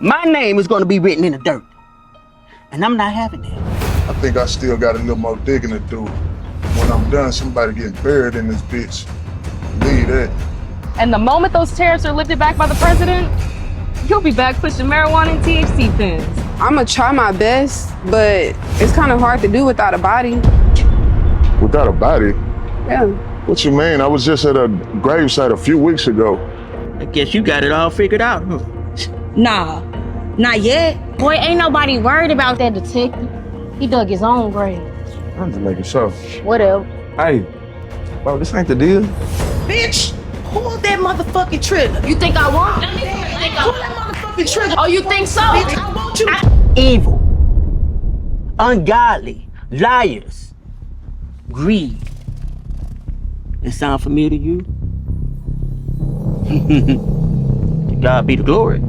My name is gonna be written in the dirt. And I'm not having that. I think I still got a little more digging to do. When I'm done, somebody getting buried in this bitch. Leave that. And the moment those tariffs are lifted back by the president, you'll be back pushing marijuana and THC pens. I'ma try my best, but it's kind of hard to do without a body. Without a body? Yeah. What you mean? I was just at a gravesite a few weeks ago. I guess you got it all figured out, huh? Nah, not yet. Boy, ain't nobody worried about that detective. He dug his own grave. I'm just making sure. Whatever. Hey, bro, this ain't the deal. Bitch, pull that motherfucking trigger. You think I won't? Pull that motherfucking trigger. Oh, you think so? Bitch, I want you. Evil, ungodly, liars, greed. It sound familiar to you? To God be the glory.